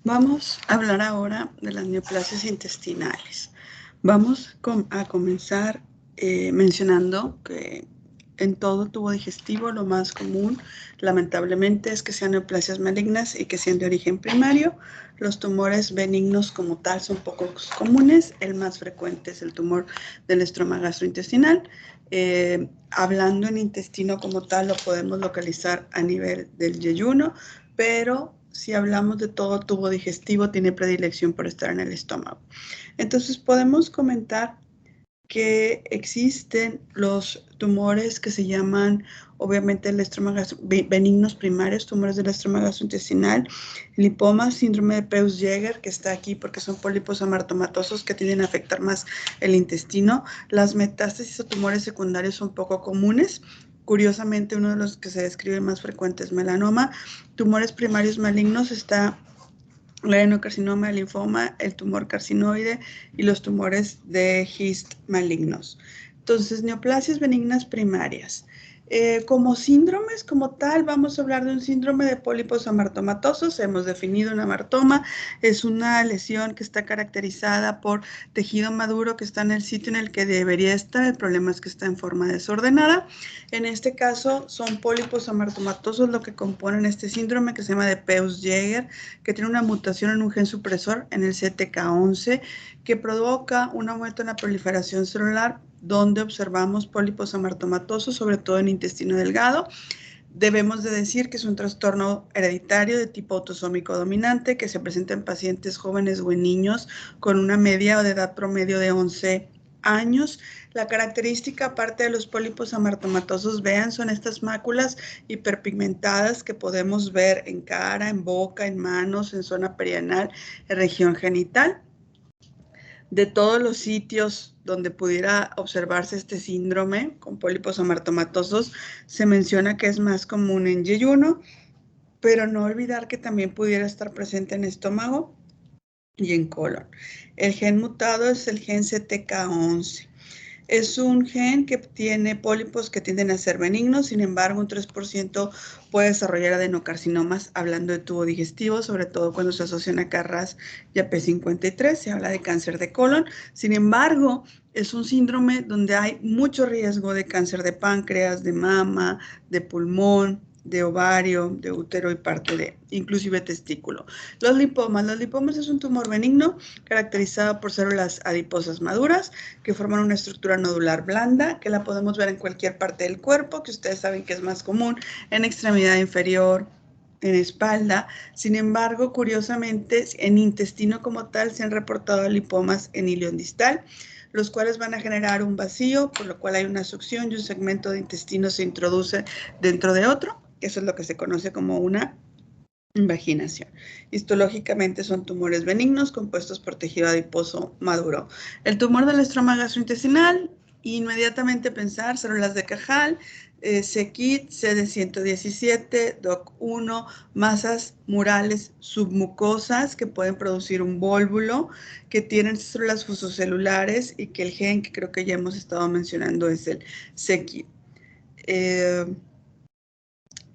Vamos a hablar ahora de las neoplasias intestinales. Vamos a comenzar mencionando que en todo tubo digestivo lo más común, lamentablemente, es que sean neoplasias malignas y que sean de origen primario. Los tumores benignos como tal son poco comunes. El más frecuente es el tumor del estroma gastrointestinal. Hablando en intestino como tal, lo podemos localizar a nivel del yeyuno, pero si hablamos de todo tubo digestivo, tiene predilección por estar en el estómago. Entonces podemos comentar que existen los tumores que se llaman, obviamente, benignos primarios, tumores del estroma gastrointestinal, lipomas, síndrome de Peutz-Jeghers, que está aquí porque son pólipos amartomatosos que tienden a afectar más el intestino. Las metástasis o tumores secundarios son poco comunes. Curiosamente, uno de los que se describe más frecuente es melanoma. Tumores primarios malignos está el adenocarcinoma, el linfoma, el tumor carcinoide y los tumores de Hist malignos. Entonces, neoplasias benignas primarias. Como síndromes, como tal, vamos a hablar de un síndrome de pólipos amartomatosos. Hemos definido un amartoma. Es una lesión que está caracterizada por tejido maduro que está en el sitio en el que debería estar. El problema es que está en forma desordenada. En este caso, son pólipos amartomatosos lo que componen este síndrome que se llama de Peutz-Jeghers, que tiene una mutación en un gen supresor en el CTK11 que provoca un aumento en la proliferación celular, donde observamos pólipos amartomatosos, sobre todo en intestino delgado. Debemos de decir que es un trastorno hereditario de tipo autosómico dominante que se presenta en pacientes jóvenes o en niños con una media o de edad promedio de 11 años. La característica, aparte de los pólipos amartomatosos, vean, son estas máculas hiperpigmentadas que podemos ver en cara, en boca, en manos, en zona perianal, en región genital. De todos los sitios donde pudiera observarse este síndrome con pólipos amartomatosos, se menciona que es más común en yeyuno, pero no olvidar que también pudiera estar presente en estómago y en colon. El gen mutado es el gen CTK11. Es un gen que tiene pólipos que tienden a ser benignos, sin embargo, un 3% puede desarrollar adenocarcinomas, hablando de tubo digestivo, sobre todo cuando se asocian a KRAS y a P53, se habla de cáncer de colon. Sin embargo, es un síndrome donde hay mucho riesgo de cáncer de páncreas, de mama, de pulmón, de ovario, de útero y parte de, inclusive testículo. Los lipomas es un tumor benigno caracterizado por células adiposas maduras que forman una estructura nodular blanda, que la podemos ver en cualquier parte del cuerpo, que ustedes saben que es más común en extremidad inferior, en espalda. Sin embargo, curiosamente, en intestino como tal se han reportado lipomas en ilion distal, los cuales van a generar un vacío, por lo cual hay una succión y un segmento de intestino se introduce dentro de otro. Eso es lo que se conoce como una invaginación. Histológicamente son tumores benignos compuestos por tejido adiposo maduro. El tumor del estroma gastrointestinal, inmediatamente pensar células de Cajal, CKIT, CD117, DOC1, masas murales submucosas que pueden producir un vólvulo, que tienen células fusocelulares y que el gen que creo que ya hemos estado mencionando es el CKIT.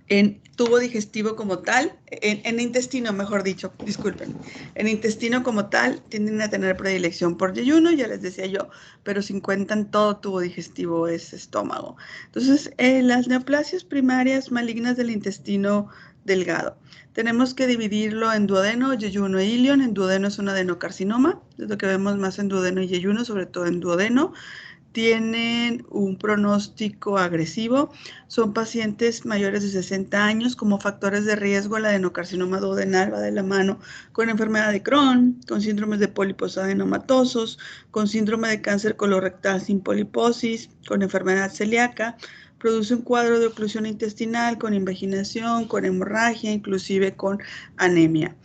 En tubo digestivo como tal, en intestino, mejor dicho, disculpen, en intestino como tal tienden a tener predilección por yeyuno, ya les decía yo, pero si cuentan todo tubo digestivo es estómago. Entonces, las neoplasias primarias malignas del intestino delgado, tenemos que dividirlo en duodeno, yeyuno e ilion. En duodeno es un adenocarcinoma, es lo que vemos más en duodeno y yeyuno, sobre todo en duodeno. Tienen un pronóstico agresivo, son pacientes mayores de 60 años. Como factores de riesgo, el adenocarcinoma duodenal va de la mano con enfermedad de Crohn, con síndromes de pólipos adenomatosos, con síndrome de cáncer colorectal sin poliposis, con enfermedad celíaca. Produce un cuadro de oclusión intestinal con invaginación, con hemorragia, inclusive con anemia.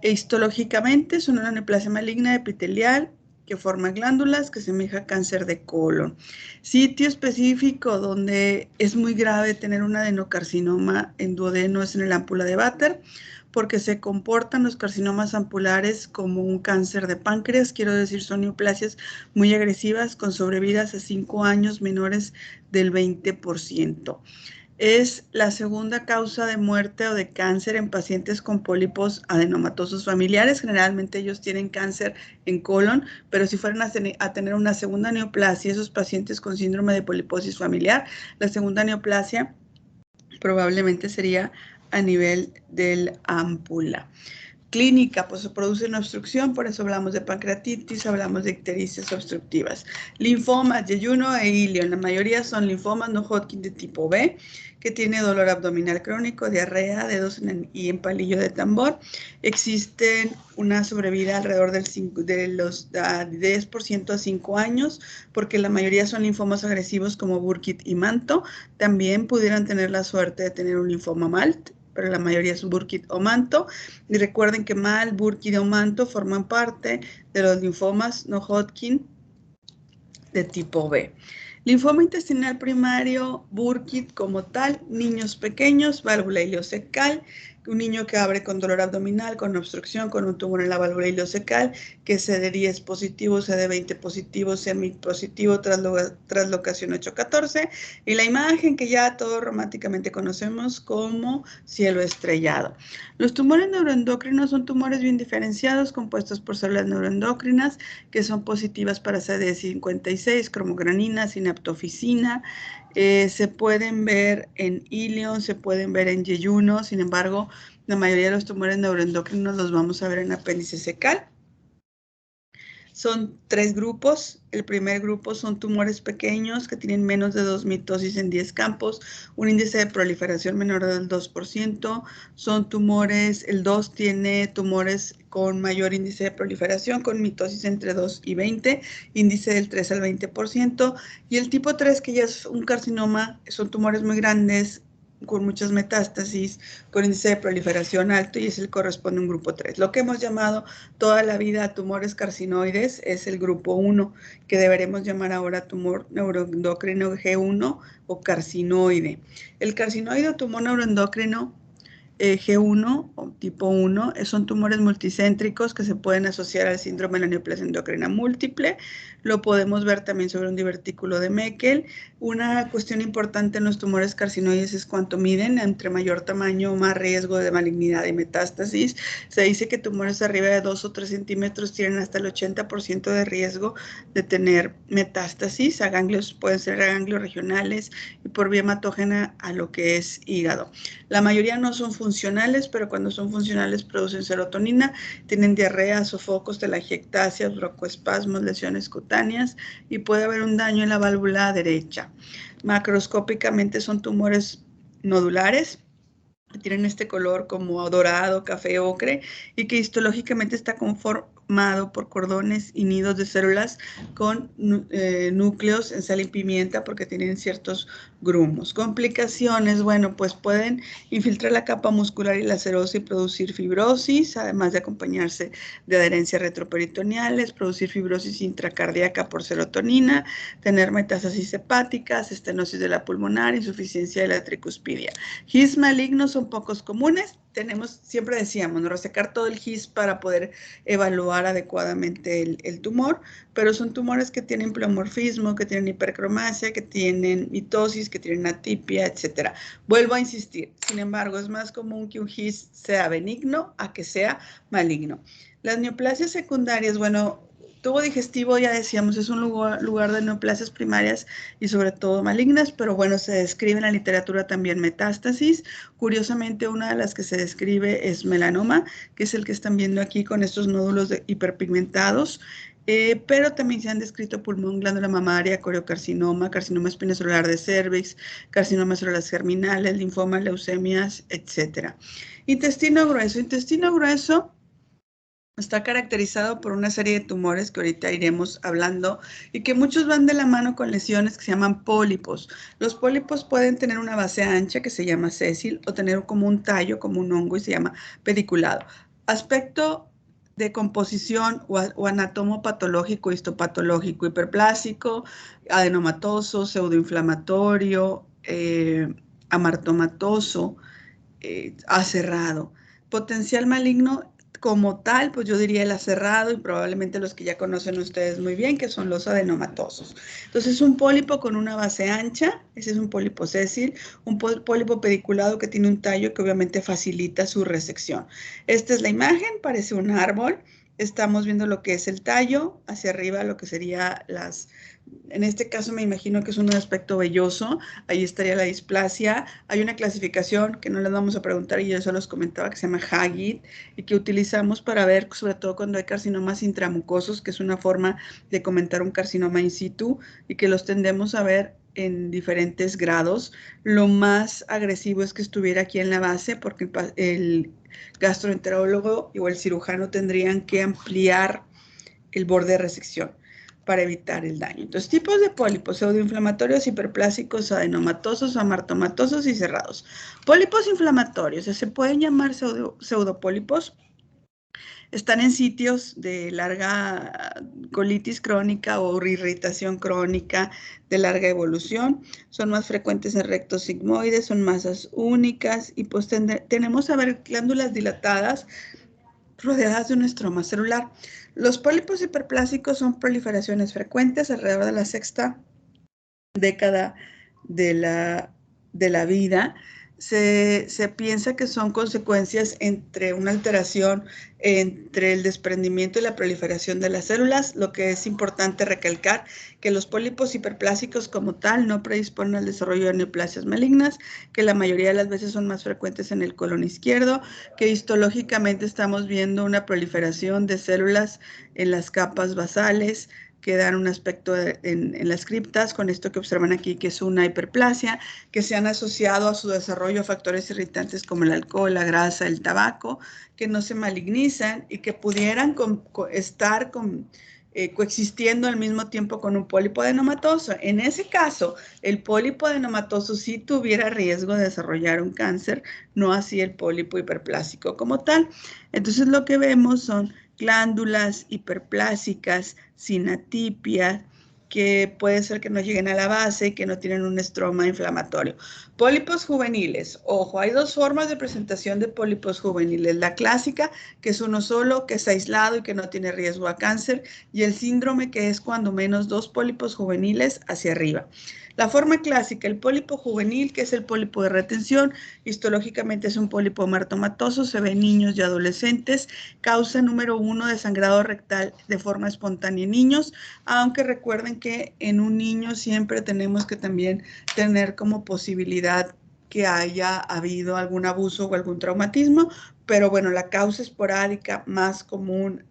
Histológicamente son una neoplasia maligna epitelial que forma glándulas que semeja cáncer de colon. Sitio específico donde es muy grave tener un adenocarcinoma en duodeno es en el ámpula de Vater, porque se comportan los carcinomas ampulares como un cáncer de páncreas, quiero decir, son neoplasias muy agresivas con sobrevidas a 5 años menores del 20%. Es la segunda causa de muerte o de cáncer en pacientes con pólipos adenomatosos familiares. Generalmente ellos tienen cáncer en colon, pero si fueran a tener una segunda neoplasia, esos pacientes con síndrome de poliposis familiar, la segunda neoplasia probablemente sería a nivel del ámpula. Clínica, pues se produce una obstrucción, por eso hablamos de pancreatitis, hablamos de ictericia obstructivas. Linfomas, yeyuno e ilio, la mayoría son linfomas no Hodgkin de tipo B, que tiene dolor abdominal crónico, diarrea, dedos y en palillo de tambor. Existen una sobrevida alrededor de los 10% a 5 años, porque la mayoría son linfomas agresivos como Burkitt y Manto. También pudieran tener la suerte de tener un linfoma MALT, pero la mayoría es Burkitt o Manto. Y recuerden que MALT, Burkitt o Manto forman parte de los linfomas no Hodgkin de tipo B. Linfoma intestinal primario, Burkitt como tal, niños pequeños, válvula ileocecal, un niño que abre con dolor abdominal, con obstrucción, con un tumor en la válvula ileocecal, que CD10 positivo, CD20 positivo, semipositivo, traslocación 814, y la imagen que ya todos románticamente conocemos como cielo estrellado. Los tumores neuroendocrinos son tumores bien diferenciados, compuestos por células neuroendocrinas, que son positivas para CD56, cromogranina, sinaptofisina. Se pueden ver en ilion, se pueden ver en yeyuno, sin embargo, la mayoría de los tumores neuroendocrinos los vamos a ver en apéndice cecal. Son 3 grupos. El primer grupo son tumores pequeños que tienen menos de 2 mitosis en 10 campos, un índice de proliferación menor del 2%. Son tumores, el 2 tiene tumores con mayor índice de proliferación, con mitosis entre 2 y 20, índice del 3 al 20%. Y el tipo 3, que ya es un carcinoma, son tumores muy grandes, con muchas metástasis, con índice de proliferación alto, y es el corresponde a un grupo 3. Lo que hemos llamado toda la vida tumores carcinoides es el grupo 1, que deberemos llamar ahora tumor neuroendocrino G1 o carcinoide. El carcinoide o tumor neuroendocrino G1 o tipo 1 son tumores multicéntricos que se pueden asociar al síndrome de la neoplasia endocrina múltiple. Lo podemos ver también sobre un divertículo de Meckel. Una cuestión importante en los tumores carcinoides es cuánto miden. Entre mayor tamaño, más riesgo de malignidad y metástasis. Se dice que tumores arriba de 2 o 3 centímetros tienen hasta el 80% de riesgo de tener metástasis a ganglios, pueden ser ganglios regionales y por vía hematógena a lo que es hígado. La mayoría no son funcionales, pero cuando son funcionales producen serotonina, tienen diarrea, sofocos, telangiectasias, broncoespasmos, lesiones cutáneas, y puede haber un daño en la válvula derecha. Macroscópicamente son tumores nodulares, que tienen este color como dorado, café, ocre, y que histológicamente está conformado por cordones y nidos de células con núcleos en sal y pimienta, porque tienen ciertos grumos. Complicaciones, bueno, pues pueden infiltrar la capa muscular y lacerosa y producir fibrosis, además de acompañarse de adherencias retroperitoneales, producir fibrosis intracardíaca por serotonina, tener metástasis hepáticas, estenosis de la pulmonar, insuficiencia de la tricuspidia. GIS malignos son pocos comunes. Siempre decíamos, ¿no?, resecar todo el GIS para poder evaluar adecuadamente el tumor, pero son tumores que tienen pleomorfismo, que tienen hipercromasia, que tienen mitosis, que tienen atipia, etc. Vuelvo a insistir, sin embargo, es más común que un GIS sea benigno a que sea maligno. Las neoplasias secundarias, bueno, tubo digestivo, ya decíamos, es un lugar de neoplasias primarias y sobre todo malignas, pero bueno, se describe en la literatura también metástasis. Curiosamente, una de las que se describe es melanoma, que es el que están viendo aquí con estos nódulos hiperpigmentados. Pero también se han descrito pulmón, glándula mamaria, coriocarcinoma, carcinoma espinocelular de cervix, carcinoma células germinales, linfoma, leucemias, etc. Intestino grueso. Intestino grueso está caracterizado por una serie de tumores que ahorita iremos hablando y que muchos van de la mano con lesiones que se llaman pólipos. Los pólipos pueden tener una base ancha que se llama sésil o tener como un tallo, como un hongo, y se llama pediculado. Aspecto de composición o anatomopatológico, histopatológico, hiperplásico, adenomatoso, pseudoinflamatorio, amartomatoso, aserrado. Potencial maligno como tal, pues yo diría el aserrado y probablemente los que ya conocen ustedes muy bien, que son los adenomatosos. Entonces, un pólipo con una base ancha, ese es un pólipo sésil, un pólipo pediculado que tiene un tallo que obviamente facilita su resección. Esta es la imagen, parece un árbol. Estamos viendo lo que es el tallo, hacia arriba lo que sería en este caso me imagino que es un aspecto velloso, ahí estaría la displasia. Hay una clasificación que no les vamos a preguntar y yo eso los comentaba que se llama Haggid y que utilizamos para ver, sobre todo cuando hay carcinomas intramucosos, que es una forma de comentar un carcinoma in situ y que los tendemos a ver en diferentes grados. Lo más agresivo es que estuviera aquí en la base porque el gastroenterólogo o el cirujano tendrían que ampliar el borde de resección para evitar el daño. Entonces, tipos de pólipos: pseudoinflamatorios, hiperplásicos, adenomatosos, amartomatosos y cerrados. Pólipos inflamatorios, se pueden llamar pseudopólipos. Están en sitios de larga colitis crónica o irritación crónica de larga evolución. Son más frecuentes en rectos sigmoides, son masas únicas y pues tenemos a ver glándulas dilatadas rodeadas de un estroma celular. Los pólipos hiperplásicos son proliferaciones frecuentes alrededor de la sexta década de la vida. Se piensa que son consecuencias entre una alteración entre el desprendimiento y la proliferación de las células. Lo que es importante recalcar que los pólipos hiperplásicos como tal no predisponen al desarrollo de neoplasias malignas, que la mayoría de las veces son más frecuentes en el colon izquierdo, que histológicamente estamos viendo una proliferación de células en las capas basales, que dan un aspecto en las criptas, con esto que observan aquí, que es una hiperplasia, que se han asociado a su desarrollo factores irritantes como el alcohol, la grasa, el tabaco, que no se malignizan y que pudieran estar coexistiendo al mismo tiempo con un pólipo adenomatoso. En ese caso, el pólipo adenomatoso sí tuviera riesgo de desarrollar un cáncer, no así el pólipo hiperplásico como tal. Entonces, lo que vemos son glándulas hiperplásicas sin atipia, que puede ser que no lleguen a la base y que no tienen un estroma inflamatorio. Pólipos juveniles. Ojo, hay dos formas de presentación de pólipos juveniles. La clásica, que es uno solo, que es aislado y que no tiene riesgo a cáncer, y el síndrome, que es cuando menos dos pólipos juveniles hacia arriba. La forma clásica, el pólipo juvenil, que es el pólipo de retención, histológicamente es un pólipo amartomatoso, se ve en niños y adolescentes, causa número 1 de sangrado rectal de forma espontánea en niños, aunque recuerden que en un niño siempre tenemos que también tener como posibilidad que haya habido algún abuso o algún traumatismo, pero bueno, la causa esporádica más común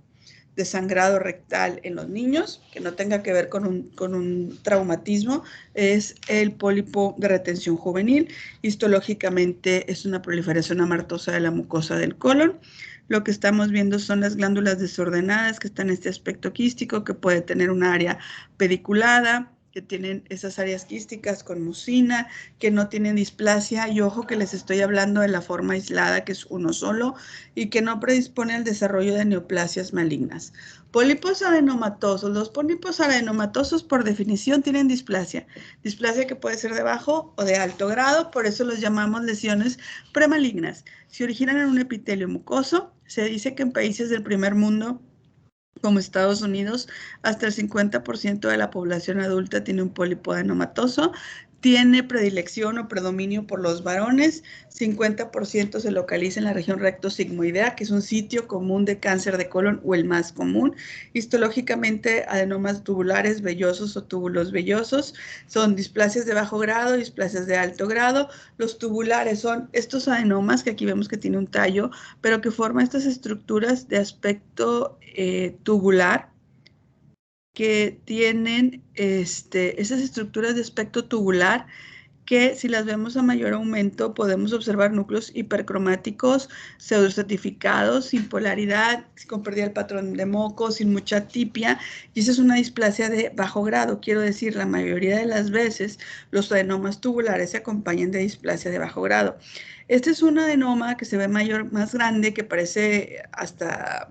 de sangrado rectal en los niños, que no tenga que ver con un traumatismo, es el pólipo de retención juvenil. Histológicamente es una proliferación amartosa de la mucosa del colon. Lo que estamos viendo son las glándulas desordenadas que están en este aspecto quístico, que puede tener un área pediculada, que tienen esas áreas quísticas con mucina, que no tienen displasia, y ojo que les estoy hablando de la forma aislada, que es uno solo, y que no predispone al desarrollo de neoplasias malignas. Pólipos adenomatosos. Los pólipos adenomatosos por definición tienen displasia que puede ser de bajo o de alto grado, por eso los llamamos lesiones premalignas. Se originan en un epitelio mucoso. Se dice que en países del primer mundo, como Estados Unidos, hasta el 50% de la población adulta tiene un pólipo adenomatoso. Tiene predilección o predominio por los varones. 50% se localiza en la región recto-sigmoidea, que es un sitio común de cáncer de colon o el más común. Histológicamente, adenomas tubulares vellosos o túbulos vellosos. Son displasias de bajo grado, displasias de alto grado. Los tubulares son estos adenomas que aquí vemos que tiene un tallo, pero que forman estas estructuras de aspecto tubular, que tienen esas estructuras de aspecto tubular que si las vemos a mayor aumento podemos observar núcleos hipercromáticos, pseudoestratificados, sin polaridad, con pérdida del patrón de moco, sin mucha atipia, y esa es una displasia de bajo grado. Quiero decir, la mayoría de las veces los adenomas tubulares se acompañan de displasia de bajo grado. Este es un adenoma que se ve más grande, que parece hasta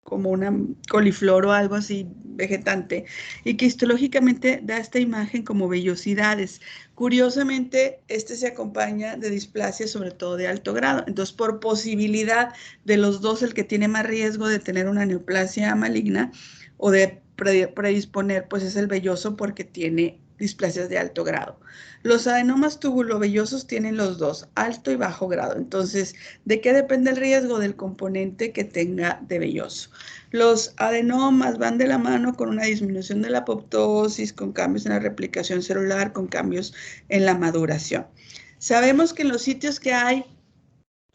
como una coliflor o algo así vegetante, y que histológicamente da esta imagen como vellosidades. Curiosamente, este se acompaña de displasia, sobre todo de alto grado. Entonces, por posibilidad de los dos, el que tiene más riesgo de tener una neoplasia maligna o de predisponer, pues es el velloso porque tiene displasias de alto grado. Los adenomas tubulovellosos tienen los dos, alto y bajo grado. Entonces, ¿de qué depende el riesgo? Del componente que tenga de velloso. Los adenomas van de la mano con una disminución de la apoptosis, con cambios en la replicación celular, con cambios en la maduración. Sabemos que en los sitios que hay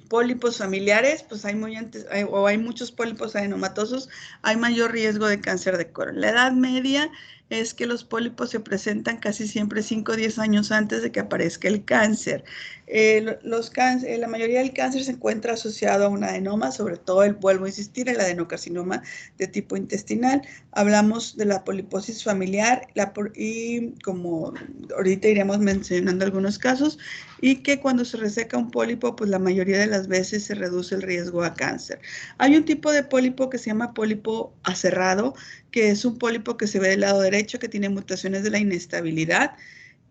pólipos familiares, pues hay muchos pólipos adenomatosos, hay mayor riesgo de cáncer de colon. La edad media es que los pólipos se presentan casi siempre 5 o 10 años antes de que aparezca el cáncer. La mayoría del cáncer se encuentra asociado a un adenoma, sobre todo, vuelvo a insistir, el adenocarcinoma de tipo intestinal. Hablamos de la poliposis familiar y como ahorita iremos mencionando algunos casos, y que cuando se reseca un pólipo, pues la mayoría de las veces se reduce el riesgo a cáncer. Hay un tipo de pólipo que se llama pólipo aserrado, que es un pólipo que se ve del lado derecho, que tiene mutaciones de la inestabilidad,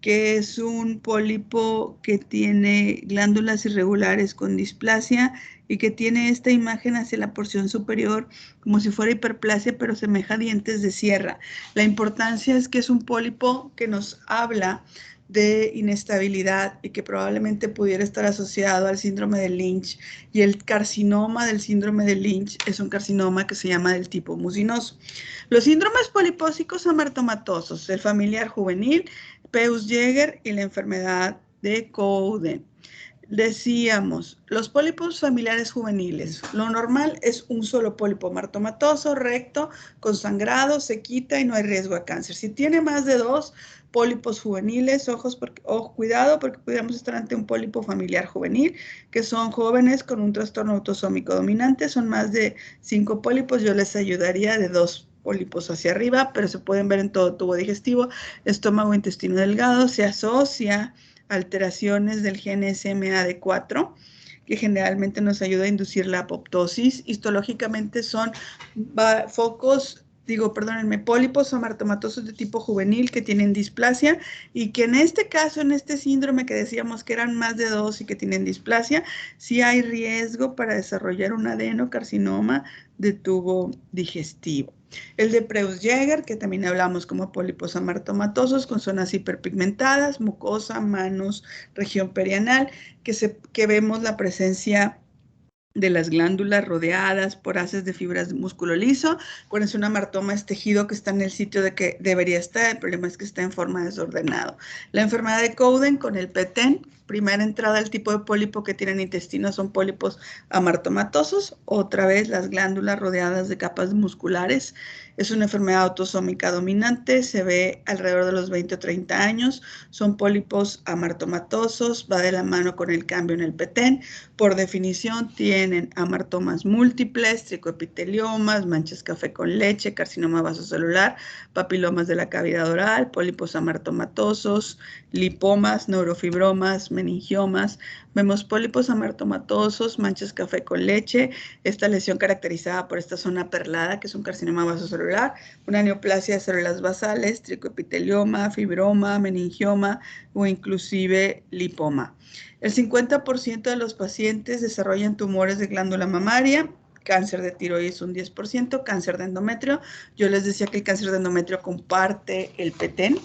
que es un pólipo que tiene glándulas irregulares con displasia y que tiene esta imagen hacia la porción superior como si fuera hiperplasia, pero semeja dientes de sierra. La importancia es que es un pólipo que nos habla de inestabilidad y que probablemente pudiera estar asociado al síndrome de Lynch, y el carcinoma del síndrome de Lynch es un carcinoma que se llama del tipo mucinoso. Los síndromes polipósicos amartomatosos, el familiar juvenil, Peutz-Jeghers y la enfermedad de Cowden. Decíamos, los pólipos familiares juveniles, lo normal es un solo pólipo amartomatoso, recto, con sangrado, se quita y no hay riesgo a cáncer. Si tiene más de 2 pólipos juveniles, cuidado, porque pudiéramos estar ante un pólipo familiar juvenil, que son jóvenes con un trastorno autosómico dominante, son más de 5 pólipos, yo les ayudaría de 2 pólipos hacia arriba, pero se pueden ver en todo tubo digestivo, estómago, intestino delgado, se asocia alteraciones del gen SMAD4, que generalmente nos ayuda a inducir la apoptosis. Histológicamente son pólipos amartomatosos de tipo juvenil que tienen displasia, y que en este caso, en este síndrome que decíamos que eran más de 2 y que tienen displasia, sí hay riesgo para desarrollar un adenocarcinoma de tubo digestivo. El de Peutz-Jeghers, que también hablamos como pólipos amartomatosos con zonas hiperpigmentadas, mucosa, manos, región perianal, que vemos la presencia de las glándulas rodeadas por haces de fibras de músculo liso. Acuérdense, un amartoma es tejido que está en el sitio de que debería estar, el problema es que está en forma desordenada. La enfermedad de Cowden con el PETEN, primera entrada al tipo de pólipo que tienen intestinos, son pólipos amartomatosos, otra vez las glándulas rodeadas de capas musculares. Es una enfermedad autosómica dominante, se ve alrededor de los 20 o 30 años, son pólipos amartomatosos, va de la mano con el cambio en el PETEN. Por definición, tienen amartomas múltiples, tricoepiteliomas, manchas café con leche, carcinoma vasocelular, papilomas de la cavidad oral, pólipos amartomatosos, lipomas, neurofibromas, meningiomas. Vemos pólipos amartomatosos, manchas café con leche, esta lesión caracterizada por esta zona perlada, que es un carcinoma vasocelular, una neoplasia de células basales, tricoepitelioma, fibroma, meningioma o inclusive lipoma. El 50% de los pacientes desarrollan tumores de glándula mamaria, cáncer de tiroides un 10%, cáncer de endometrio. Yo les decía que el cáncer de endometrio comparte el PETEN.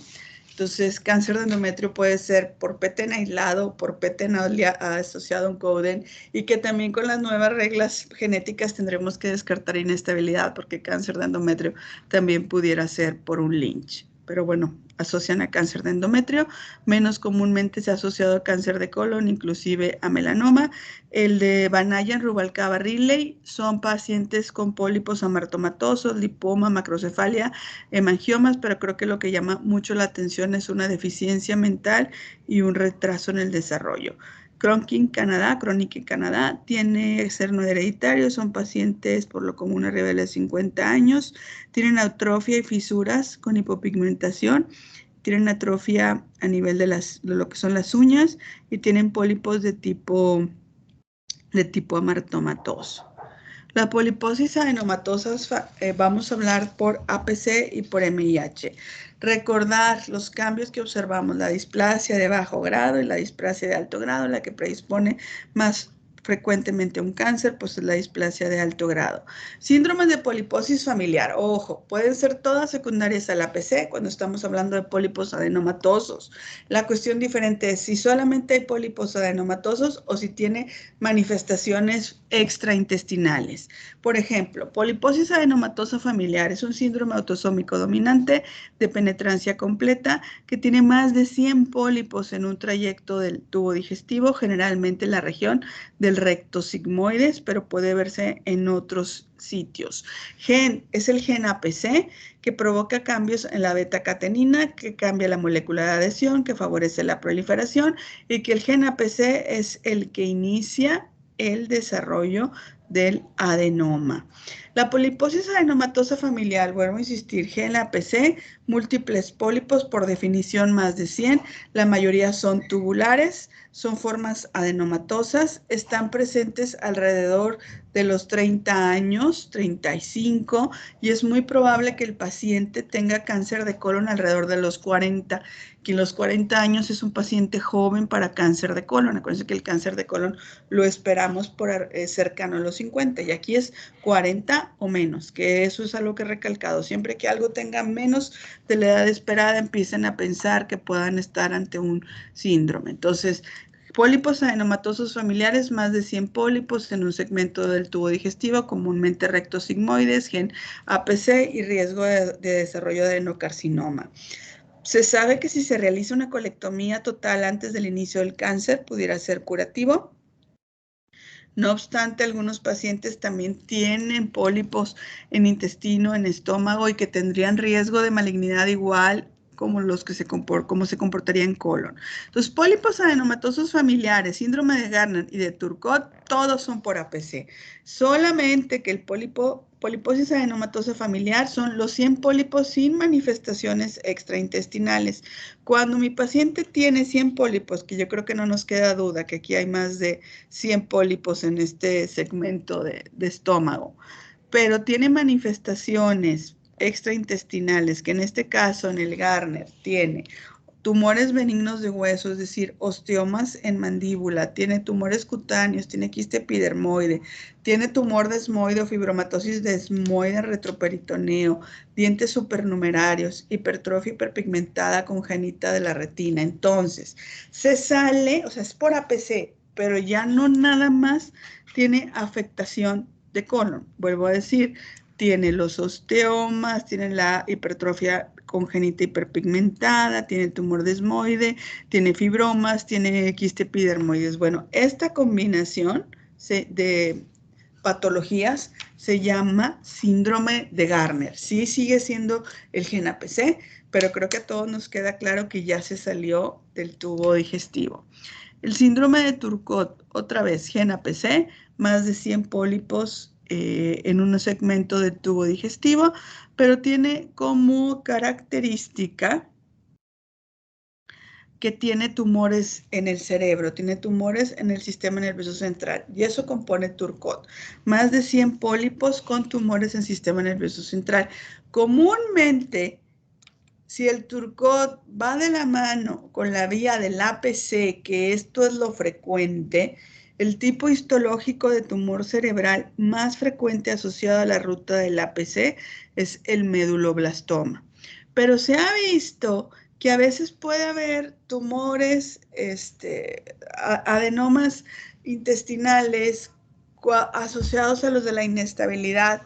Entonces, cáncer de endometrio puede ser por PETEN aislado, por PETEN asociado a un Cowden, y que también con las nuevas reglas genéticas tendremos que descartar inestabilidad, porque cáncer de endometrio también pudiera ser por un Lynch. Pero bueno, asocian a cáncer de endometrio, menos comúnmente se ha asociado a cáncer de colon, inclusive a melanoma. El de Banayan, Rubalcaba, Riley son pacientes con pólipos amartomatosos, lipoma, macrocefalia, hemangiomas, pero creo que lo que llama mucho la atención es una deficiencia mental y un retraso en el desarrollo. Chronic Canadá tiene cerno hereditario, son pacientes por lo común arriba de los 50 años, tienen atrofia y fisuras con hipopigmentación, tienen atrofia a nivel de lo que son las uñas y tienen pólipos de tipo amartomatoso. La poliposis adenomatosa vamos a hablar por APC y por MIH. Recordar los cambios que observamos, la displasia de bajo grado y la displasia de alto grado, la que predispone más frecuentemente un cáncer, pues es la displasia de alto grado. Síndromes de poliposis familiar, ojo, pueden ser todas secundarias al APC cuando estamos hablando de pólipos adenomatosos. La cuestión diferente es si solamente hay pólipos adenomatosos o si tiene manifestaciones extraintestinales. Por ejemplo, poliposis adenomatosa familiar es un síndrome autosómico dominante de penetrancia completa que tiene más de 100 pólipos en un trayecto del tubo digestivo, generalmente en la región del recto sigmoides, pero puede verse en otros sitios. Es el gen APC que provoca cambios en la beta-catenina, que cambia la molécula de adhesión, que favorece la proliferación y que el gen APC es el que inicia el desarrollo del adenoma. La poliposis adenomatosa familiar, vuelvo a insistir, gen APC, múltiples pólipos, por definición más de 100, la mayoría son tubulares, son formas adenomatosas, están presentes alrededor de los 30 años, 35, y es muy probable que el paciente tenga cáncer de colon alrededor de los 40, que los 40 años es un paciente joven para cáncer de colon. Acuérdense que el cáncer de colon lo esperamos por cercano a los 50, y aquí es 40 o menos, que eso es algo que he recalcado. Siempre que algo tenga menos de la edad esperada, empiecen a pensar que puedan estar ante un síndrome. Entonces, pólipos adenomatosos familiares, más de 100 pólipos en un segmento del tubo digestivo, comúnmente recto sigmoides, gen APC y riesgo de desarrollo de adenocarcinoma. Se sabe que si se realiza una colectomía total antes del inicio del cáncer, pudiera ser curativo. No obstante, algunos pacientes también tienen pólipos en intestino, en estómago y que tendrían riesgo de malignidad igual como los que se comportaría en colon. Entonces, pólipos adenomatosos familiares, síndrome de Gardner y de Turcot, todos son por APC. Solamente que el poliposis adenomatosa familiar son los 100 pólipos sin manifestaciones extraintestinales. Cuando mi paciente tiene 100 pólipos, que yo creo que no nos queda duda que aquí hay más de 100 pólipos en este segmento de estómago, pero tiene manifestaciones extraintestinales, que en este caso en el Gardner tiene tumores benignos de hueso, es decir, osteomas en mandíbula, tiene tumores cutáneos, tiene quiste epidermoide, tiene tumor desmoide o fibromatosis desmoide retroperitoneo, dientes supernumerarios, hipertrofia hiperpigmentada congénita de la retina. Entonces, se sale, o sea, es por APC, pero ya no nada más tiene afectación de colon. Vuelvo a decir, tiene los osteomas, tiene la hipertrofia congénita hiperpigmentada, tiene tumor desmoide, tiene fibromas, tiene quiste epidermoides. Bueno, esta combinación de patologías se llama síndrome de Gardner. Sí sigue siendo el gen APC, pero creo que a todos nos queda claro que ya se salió del tubo digestivo. El síndrome de Turcot, otra vez, gen APC, más de 100 pólipos en un segmento del tubo digestivo, pero tiene como característica que tiene tumores en el cerebro, tiene tumores en el sistema nervioso central, y eso compone Turcot. Más de 100 pólipos con tumores en el sistema nervioso central. Comúnmente, si el Turcot va de la mano con la vía del APC, que esto es lo frecuente, el tipo histológico de tumor cerebral más frecuente asociado a la ruta del APC es el meduloblastoma. Pero se ha visto que a veces puede haber tumores, adenomas intestinales asociados a los de la inestabilidad,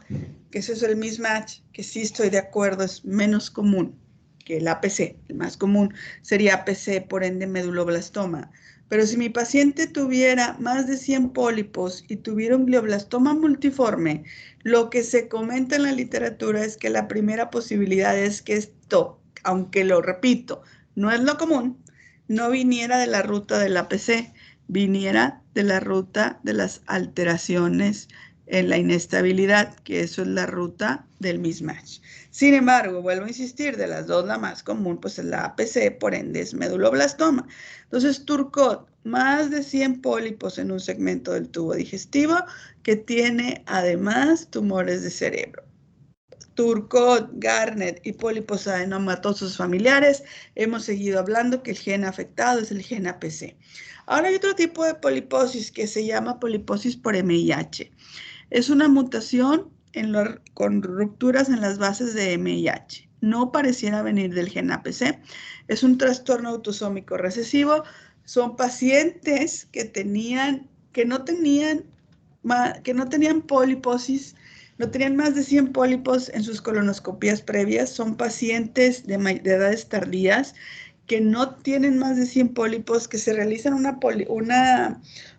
que eso es el mismatch, que sí estoy de acuerdo, es menos común que el APC. El más común sería APC, por ende meduloblastoma. Pero si mi paciente tuviera más de 100 pólipos y tuviera un glioblastoma multiforme, lo que se comenta en la literatura es que la primera posibilidad es que esto, aunque lo repito, no es lo común, no viniera de la ruta del APC, viniera de la ruta de las alteraciones en la inestabilidad, que eso es la ruta del mismatch. Sin embargo, vuelvo a insistir, de las dos la más común pues es la APC, por ende es meduloblastoma. Entonces, Turcot más de 100 pólipos en un segmento del tubo digestivo que tiene además tumores de cerebro. Turcot, Garnet y pólipos adenomatosos familiares, hemos seguido hablando que el gen afectado es el gen APC. Ahora hay otro tipo de poliposis que se llama poliposis por MIH. Es una mutación con rupturas en las bases de MIH. No pareciera venir del gen APC. Es un trastorno autosómico recesivo. Son pacientes que no tenían poliposis, no tenían más de 100 pólipos en sus colonoscopías previas. Son pacientes de edades tardías que no tienen más de 100 pólipos, que se realizan una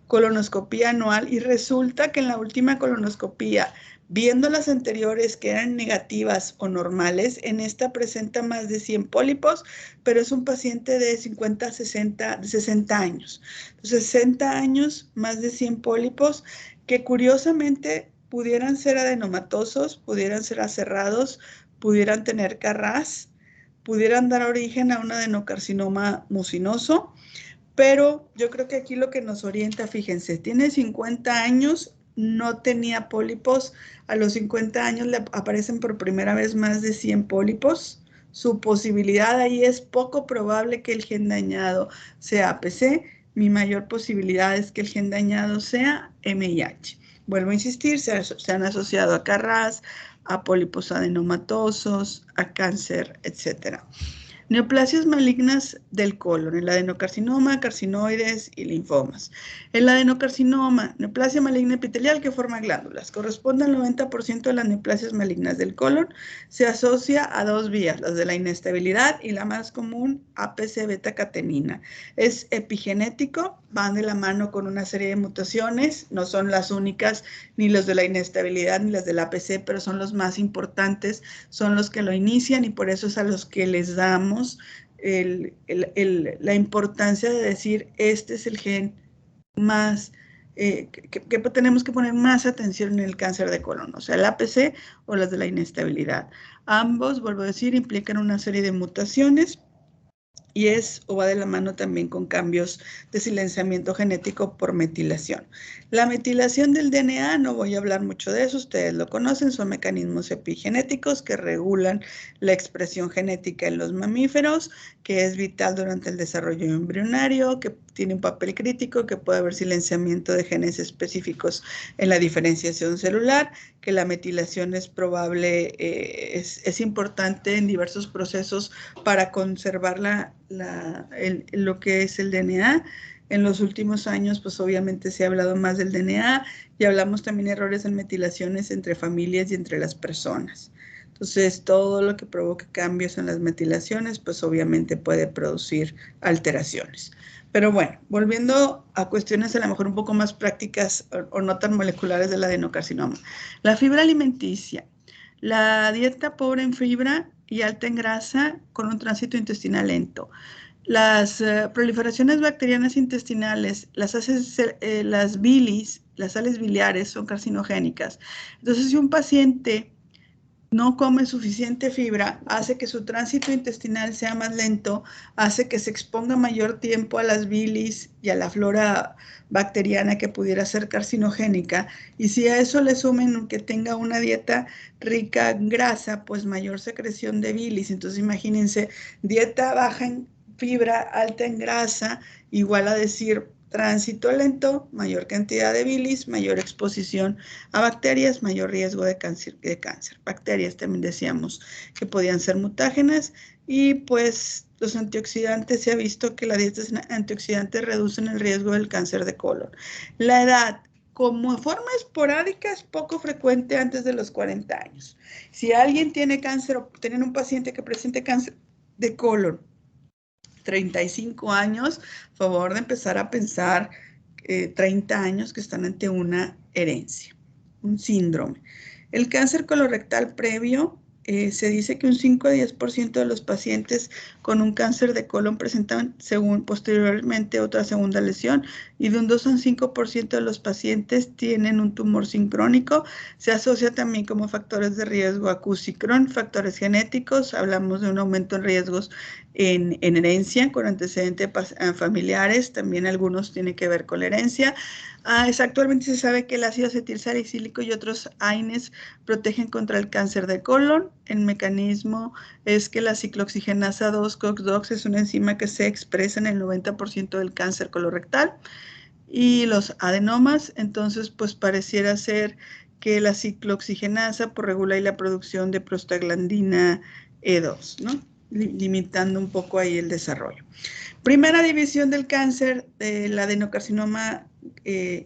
colonoscopía anual y resulta que en la última colonoscopía, viendo las anteriores que eran negativas o normales, en esta presenta más de 100 pólipos, pero es un paciente de 60 años. Entonces, 60 años, más de 100 pólipos, que curiosamente pudieran ser adenomatosos, pudieran ser aserrados, pudieran tener CARRAS, pudieran dar origen a un adenocarcinoma mucinoso, pero yo creo que aquí lo que nos orienta, fíjense, tiene 50 años, no tenía pólipos, a los 50 años le aparecen por primera vez más de 100 pólipos. Su posibilidad ahí es poco probable que el gen dañado sea APC. Mi mayor posibilidad es que el gen dañado sea MIH. Vuelvo a insistir, se han asociado a CARRAS, a pólipos adenomatosos, a cáncer, etcétera. Neoplasias malignas del colon, el adenocarcinoma, carcinoides y linfomas. El adenocarcinoma, neoplasia maligna epitelial que forma glándulas, corresponde al 90% de las neoplasias malignas del colon. Se asocia a dos vías, las de la inestabilidad y la más común, APC beta-catenina. Es epigenético, van de la mano con una serie de mutaciones, no son las únicas, ni los de la inestabilidad ni las del APC, pero son los más importantes, son los que lo inician y por eso es a los que les damos la importancia de decir, este es el gen más, que tenemos que poner más atención en el cáncer de colon, o sea, el APC o las de la inestabilidad. Ambos, vuelvo a decir, implican una serie de mutaciones y va de la mano también con cambios de silenciamiento genético por metilación. La metilación del DNA, no voy a hablar mucho de eso, ustedes lo conocen, son mecanismos epigenéticos que regulan la expresión genética en los mamíferos, que es vital durante el desarrollo embrionario, que tiene un papel crítico, que puede haber silenciamiento de genes específicos en la diferenciación celular, que la metilación es probable, es importante en diversos procesos para conservar lo que es el DNA. En los últimos años, pues obviamente se ha hablado más del DNA y hablamos también de errores en metilaciones entre familias y entre las personas. Entonces, todo lo que provoque cambios en las metilaciones, pues obviamente puede producir alteraciones. Pero bueno, volviendo a cuestiones a lo mejor un poco más prácticas o no tan moleculares del adenocarcinoma. La fibra alimenticia. La dieta pobre en fibra y alta en grasa con un tránsito intestinal lento. Las proliferaciones bacterianas intestinales, las bilis, las sales biliares son carcinogénicas. Entonces, si un paciente no come suficiente fibra, hace que su tránsito intestinal sea más lento, hace que se exponga mayor tiempo a las bilis y a la flora bacteriana que pudiera ser carcinogénica. Y si a eso le sumen que tenga una dieta rica en grasa, pues mayor secreción de bilis. Entonces imagínense, dieta baja en fibra, alta en grasa, igual a decir tránsito lento, mayor cantidad de bilis, mayor exposición a bacterias, mayor riesgo de cáncer. Bacterias también decíamos que podían ser mutágenas y pues los antioxidantes, se ha visto que las dietas antioxidantes reducen el riesgo del cáncer de colon. La edad, como forma esporádica, es poco frecuente antes de los 40 años. Si alguien tiene cáncer o tienen un paciente que presente cáncer de colon, 35 años, favor de empezar a pensar 30 años que están ante una herencia, un síndrome. El cáncer colorectal previo se dice que un 5 a 10% de los pacientes con un cáncer de colon presentan posteriormente otra segunda lesión, y de un 2 a un 5% de los pacientes tienen un tumor sincrónico. Se asocia también como factores de riesgo a CUS y Crohn, factores genéticos. Hablamos de un aumento en riesgos en herencia con antecedentes familiares, también algunos tienen que ver con la herencia. Actualmente se sabe que el ácido acetilsalicílico y otros AINES protegen contra el cáncer de colon. El mecanismo es que la ciclooxigenasa 2, COX-2, es una enzima que se expresa en el 90% del cáncer colorectal y los adenomas. Entonces, pues pareciera ser que la ciclooxigenasa regula la producción de prostaglandina E2, ¿no? Limitando un poco ahí el desarrollo. Primera división del cáncer, el adenocarcinoma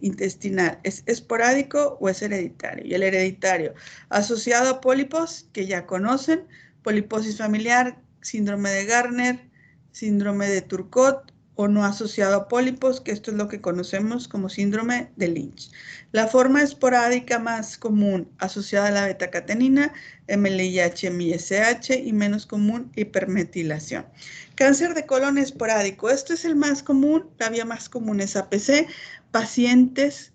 intestinal, ¿es esporádico o es hereditario? Y el hereditario, asociado a pólipos, que ya conocen, poliposis familiar, síndrome de Garner, síndrome de Turcot, o no asociado a pólipos, que esto es lo que conocemos como síndrome de Lynch. La forma esporádica más común asociada a la betacatenina, MLIH-MISH, y menos común, hipermetilación. Cáncer de colon esporádico, esto es el más común, la vía más común es APC. Pacientes,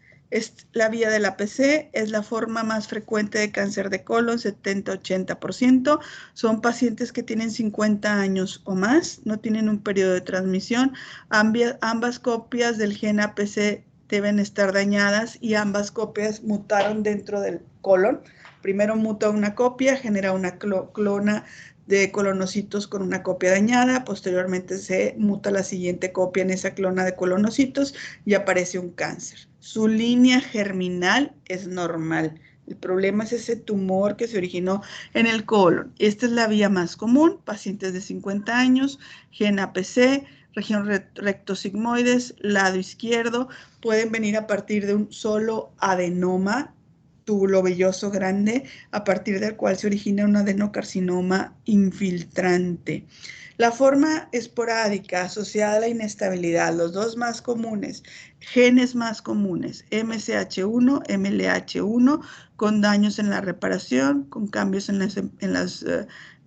la vía del APC es la forma más frecuente de cáncer de colon, 70-80%. Son pacientes que tienen 50 años o más, no tienen un periodo de transmisión. Ambas copias del gen APC deben estar dañadas y ambas copias mutaron dentro del colon. Primero muta una copia, genera una clona de colonocitos con una copia dañada, posteriormente se muta la siguiente copia en esa clona de colonocitos y aparece un cáncer. Su línea germinal es normal. El problema es ese tumor que se originó en el colon. Esta es la vía más común, pacientes de 50 años, gen APC, región rectosigmoides, lado izquierdo, pueden venir a partir de un solo adenoma, túbulo velloso grande, a partir del cual se origina un adenocarcinoma infiltrante. La forma esporádica asociada a la inestabilidad, los dos más comunes, genes más comunes, MCH1, MLH1, con daños en la reparación, con cambios en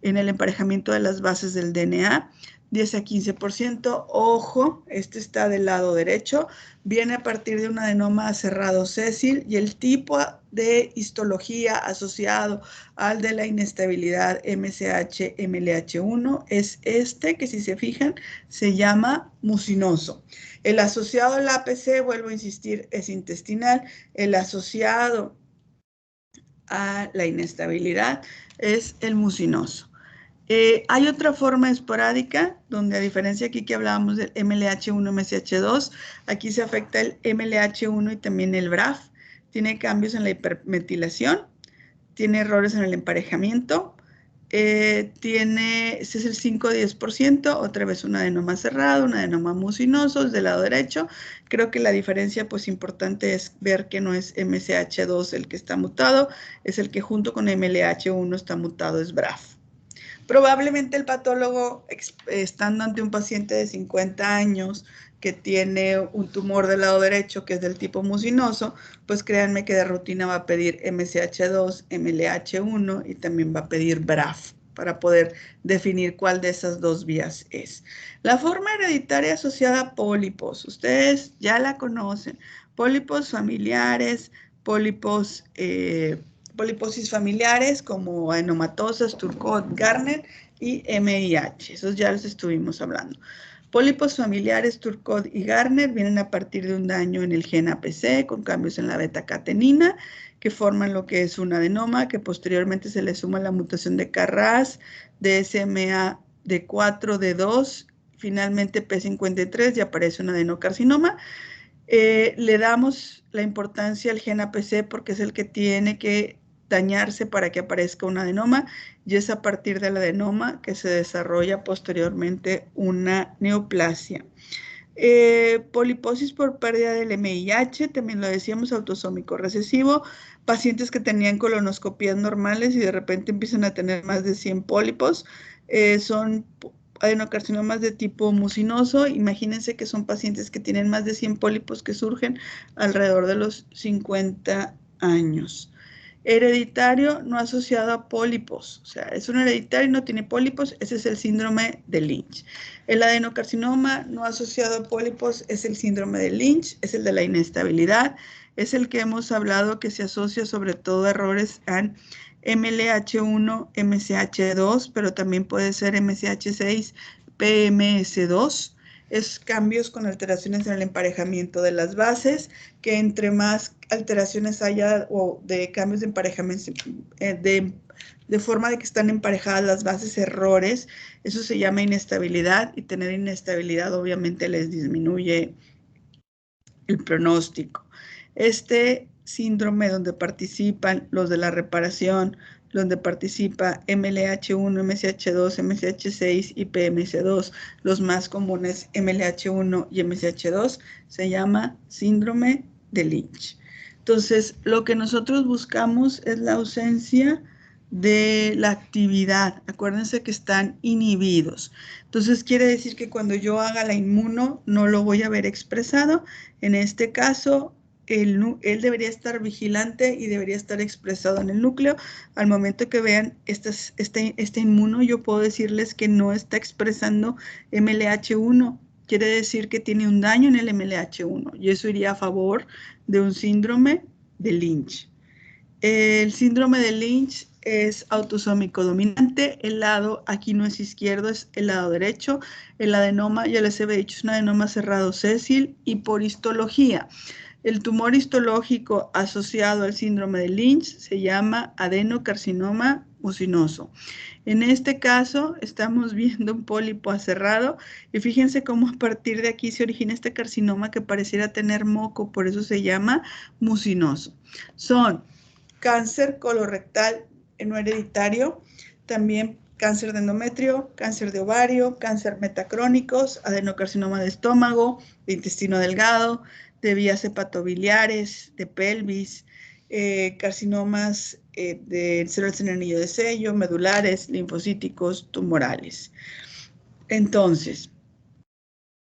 el emparejamiento de las bases del DNA, 10 a 15%. Ojo, este está del lado derecho, viene a partir de un adenoma cerrado sésil, y el tipo de histología asociado al de la inestabilidad MCH-MLH1 es este, que si se fijan se llama mucinoso. El asociado al APC, vuelvo a insistir, es intestinal. El asociado a la inestabilidad es el mucinoso. Hay otra forma esporádica, donde a diferencia aquí que hablábamos del MLH1, MCH2, aquí se afecta el MLH1 y también el BRAF. Tiene cambios en la hipermetilación, tiene errores en el emparejamiento, ese es el 5-10%, otra vez un adenoma cerrado, un adenoma mucinoso, es del lado derecho. Creo que la diferencia pues importante es ver que no es MCH2 el que está mutado, es el que junto con MLH1 está mutado, es BRAF. Probablemente el patólogo, estando ante un paciente de 50 años que tiene un tumor del lado derecho que es del tipo mucinoso, pues créanme que de rutina va a pedir MCH2, MLH1 y también va a pedir BRAF para poder definir cuál de esas dos vías es. La forma hereditaria asociada a pólipos, ustedes ya la conocen, pólipos familiares, poliposis familiares como adenomatosas, Turcot, Garner y MIH. Esos ya los estuvimos hablando. Pólipos familiares, Turcot y Garner vienen a partir de un daño en el gen APC con cambios en la beta-catenina que forman lo que es un adenoma, que posteriormente se le suma la mutación de KRAS, de SMA de 4, de 2, finalmente P53 y aparece un adenocarcinoma. Le damos la importancia al gen APC porque es el que tiene que dañarse para que aparezca un adenoma, y es a partir del adenoma que se desarrolla posteriormente una neoplasia. Poliposis por pérdida del MIH, también lo decíamos, autosómico recesivo, pacientes que tenían colonoscopías normales y de repente empiezan a tener más de 100 pólipos, son adenocarcinomas de tipo mucinoso. Imagínense que son pacientes que tienen más de 100 pólipos que surgen alrededor de los 50 años. Hereditario no asociado a pólipos, o sea, es un hereditario y no tiene pólipos, ese es el síndrome de Lynch. El adenocarcinoma no asociado a pólipos es el síndrome de Lynch, es el de la inestabilidad, es el que hemos hablado que se asocia sobre todo a errores en MLH1, MCH2, pero también puede ser MCH6, PMS2. Es cambios con alteraciones en el emparejamiento de las bases, que entre más alteraciones haya o de cambios de emparejamiento, de forma de que están emparejadas las bases, errores, eso se llama inestabilidad, y tener inestabilidad obviamente les disminuye el pronóstico. Este síndrome donde participan los de la reparación, donde participa MLH1, MCH2, MCH6 y PMC2, los más comunes MLH1 y MCH2, se llama síndrome de Lynch. Entonces, lo que nosotros buscamos es la ausencia de la actividad. Acuérdense que están inhibidos. Entonces, quiere decir que cuando yo haga la inmuno, no lo voy a ver expresado. En este caso, él debería estar vigilante y debería estar expresado en el núcleo. Al momento que vean este inmuno, yo puedo decirles que no está expresando MLH1. Quiere decir que tiene un daño en el MLH1 y eso iría a favor de un síndrome de Lynch. El síndrome de Lynch es autosómico dominante, el lado aquí no es izquierdo, es el lado derecho. El adenoma, ya les había dicho, es un adenoma cerrado sésil, y por histología. El tumor histológico asociado al síndrome de Lynch se llama adenocarcinoma mucinoso. En este caso estamos viendo un pólipo aserrado y fíjense cómo a partir de aquí se origina este carcinoma que pareciera tener moco, por eso se llama mucinoso. Son cáncer colorectal no hereditario, también cáncer de endometrio, cáncer de ovario, cáncer metacrónicos, adenocarcinoma de estómago, de intestino delgado, de vías hepatobiliares, de pelvis, carcinomas de células en el anillo de sello, medulares, linfocíticos, tumorales. Entonces,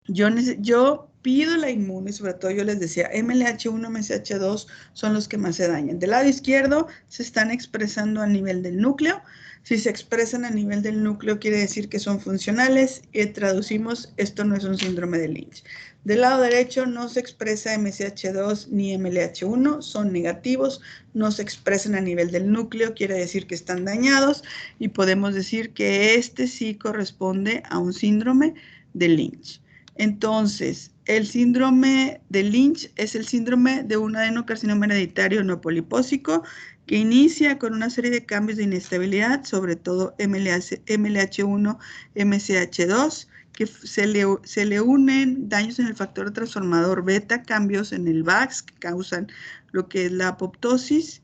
yo pido la inmune, sobre todo yo les decía, MLH1, MCH2 son los que más se dañan. Del lado izquierdo se están expresando a nivel del núcleo. Si se expresan a nivel del núcleo quiere decir que son funcionales y traducimos, esto no es un síndrome de Lynch. Del lado derecho no se expresa MCH2 ni MLH1, son negativos, no se expresan a nivel del núcleo, quiere decir que están dañados y podemos decir que este sí corresponde a un síndrome de Lynch. Entonces, el síndrome de Lynch es el síndrome de un adenocarcinoma hereditario no polipósico que inicia con una serie de cambios de inestabilidad, sobre todo MLH1, MCH2, que se le unen daños en el factor transformador beta, cambios en el VAX que causan lo que es la apoptosis,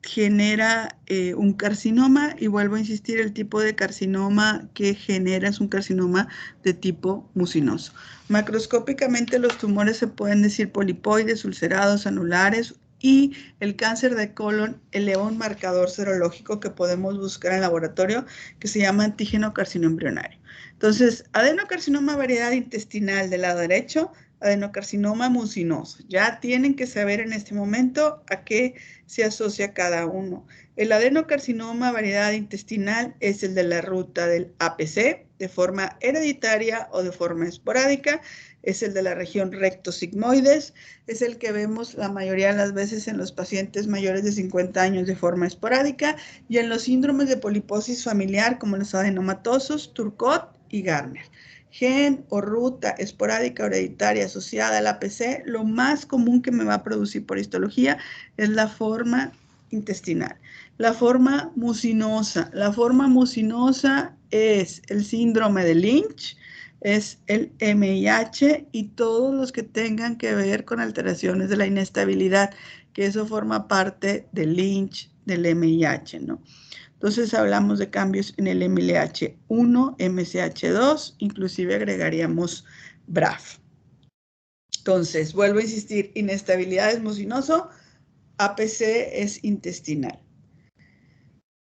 genera un carcinoma, y vuelvo a insistir, el tipo de carcinoma que genera es un carcinoma de tipo mucinoso. Macroscópicamente los tumores se pueden decir polipoides, ulcerados, anulares, y el cáncer de colon eleva un marcador serológico que podemos buscar en el laboratorio que se llama antígeno carcinoembrionario. Entonces, adenocarcinoma variedad intestinal del lado derecho, adenocarcinoma mucinoso. Ya tienen que saber en este momento a qué se asocia cada uno. El adenocarcinoma variedad intestinal es el de la ruta del APC, de forma hereditaria o de forma esporádica. Es el de la región rectosigmoides, es el que vemos la mayoría de las veces en los pacientes mayores de 50 años de forma esporádica, y en los síndromes de poliposis familiar como los adenomatosos, Turcot y Garner. Gen o ruta esporádica hereditaria asociada al APC, lo más común que me va a producir por histología es la forma intestinal. La forma mucinosa es el síndrome de Lynch, es el MIH y todos los que tengan que ver con alteraciones de la inestabilidad, que eso forma parte del Lynch, del MIH, ¿no? Entonces hablamos de cambios en el MLH1, MCH2, inclusive agregaríamos BRAF. Entonces, vuelvo a insistir, inestabilidad es mucinoso, APC es intestinal.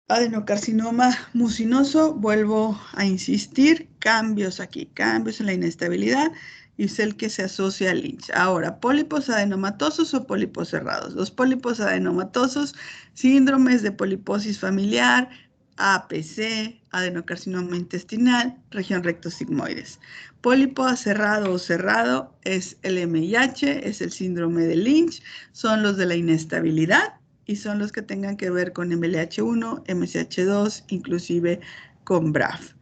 Adenocarcinoma mucinoso, vuelvo a insistir, cambios aquí, cambios en la inestabilidad, y es el que se asocia al Lynch. Ahora, pólipos adenomatosos o pólipos cerrados. Los pólipos adenomatosos, síndromes de poliposis familiar, APC, adenocarcinoma intestinal, región rectosigmoides. Pólipo cerrado o cerrado es el MIH, es el síndrome de Lynch, son los de la inestabilidad y son los que tengan que ver con MLH1, MCH2, inclusive con BRAF.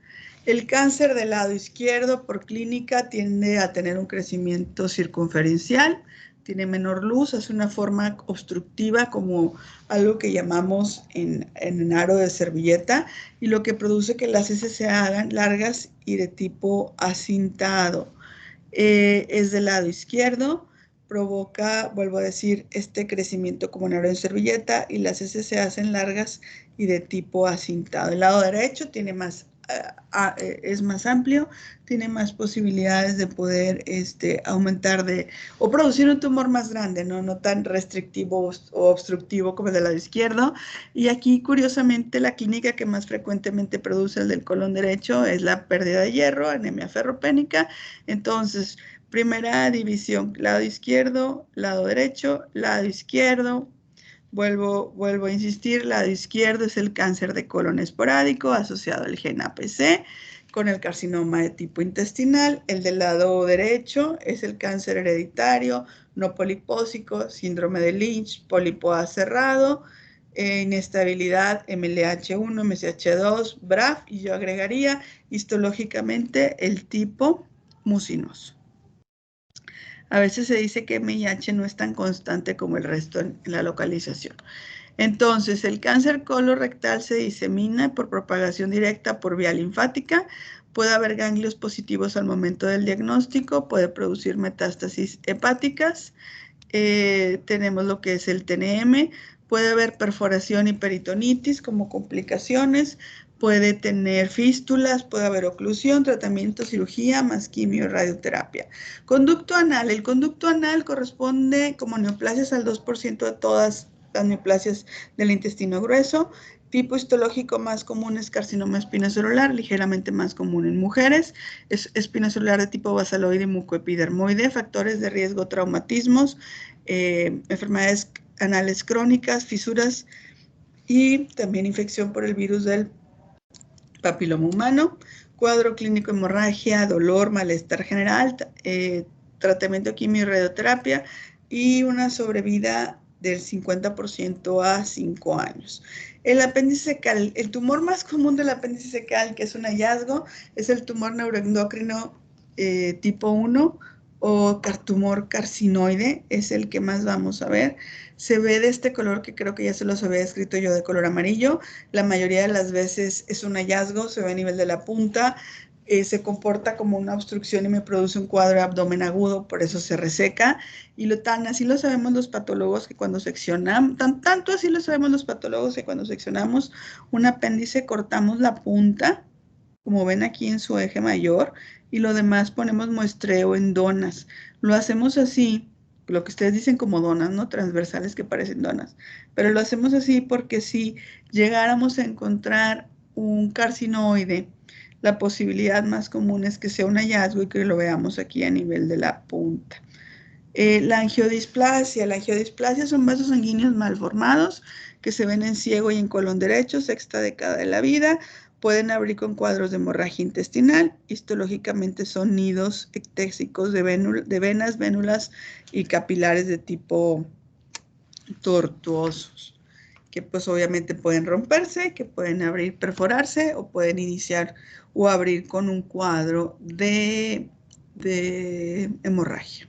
El cáncer del lado izquierdo por clínica tiende a tener un crecimiento circunferencial, tiene menor luz, hace una forma obstructiva como algo que llamamos en aro de servilleta y lo que produce que las heces se hagan largas y de tipo acintado. Es del lado izquierdo, provoca, vuelvo a decir, este crecimiento como en aro de servilleta y las heces se hacen largas y de tipo acintado. El lado derecho tiene más es más amplio, tiene más posibilidades de poder aumentar o producir un tumor más grande, no tan restrictivo o obstructivo como el del lado izquierdo. Y aquí, curiosamente, la clínica que más frecuentemente produce el del colon derecho es la pérdida de hierro, anemia ferropénica. Entonces, primera división, lado izquierdo, lado derecho, lado izquierdo. Vuelvo a insistir, lado izquierdo es el cáncer de colon esporádico asociado al gen APC con el carcinoma de tipo intestinal. El del lado derecho es el cáncer hereditario, no polipósico, síndrome de Lynch, pólipo A cerrado, inestabilidad MLH1, MCH2, BRAF, y yo agregaría histológicamente el tipo mucinoso. A veces se dice que MIH no es tan constante como el resto en la localización. Entonces, el cáncer colorectal se disemina por propagación directa por vía linfática. Puede haber ganglios positivos al momento del diagnóstico, puede producir metástasis hepáticas. Tenemos lo que es el TNM, puede haber perforación y peritonitis como complicaciones, puede tener fístulas, puede haber oclusión, tratamiento, cirugía, más quimio y radioterapia. Conducto anal. El conducto anal corresponde como neoplasias al 2% de todas las neoplasias del intestino grueso. Tipo histológico más común es carcinoma espinocelular, ligeramente más común en mujeres. Es espinocelular de tipo basaloide y mucoepidermoide. Factores de riesgo, traumatismos, enfermedades anales crónicas, fisuras y también infección por el virus del papiloma humano. Cuadro clínico, hemorragia, dolor, malestar general, tratamiento quimio y radioterapia y una sobrevida del 50% a 5 años. El apéndice secal, el tumor más común del apéndice secal, que es un hallazgo, es el tumor neuroendocrino tipo 1 o tumor carcinoide, es el que más vamos a ver. Se ve de este color que creo que ya se los había descrito yo, de color amarillo. La mayoría de las veces es un hallazgo, se ve a nivel de la punta, se comporta como una obstrucción y me produce un cuadro de abdomen agudo, por eso se reseca. Y así lo sabemos los patólogos que cuando seccionamos, tanto así lo sabemos los patólogos que cuando seccionamos un apéndice cortamos la punta, como ven aquí en su eje mayor, y lo demás ponemos muestreo en donas. Lo hacemos así, lo que ustedes dicen como donas, ¿no? Transversales que parecen donas. Pero lo hacemos así porque si llegáramos a encontrar un carcinoide, la posibilidad más común es que sea un hallazgo y que lo veamos aquí a nivel de la punta. La angiodisplasia son vasos sanguíneos malformados que se ven en ciego y en colon derecho, sexta década de la vida. Pueden abrir con cuadros de hemorragia intestinal. Histológicamente son nidos ectésicos de venas, vénulas y capilares de tipo tortuosos, que pues obviamente pueden romperse, que pueden abrir, perforarse o pueden iniciar o abrir con un cuadro de hemorragia.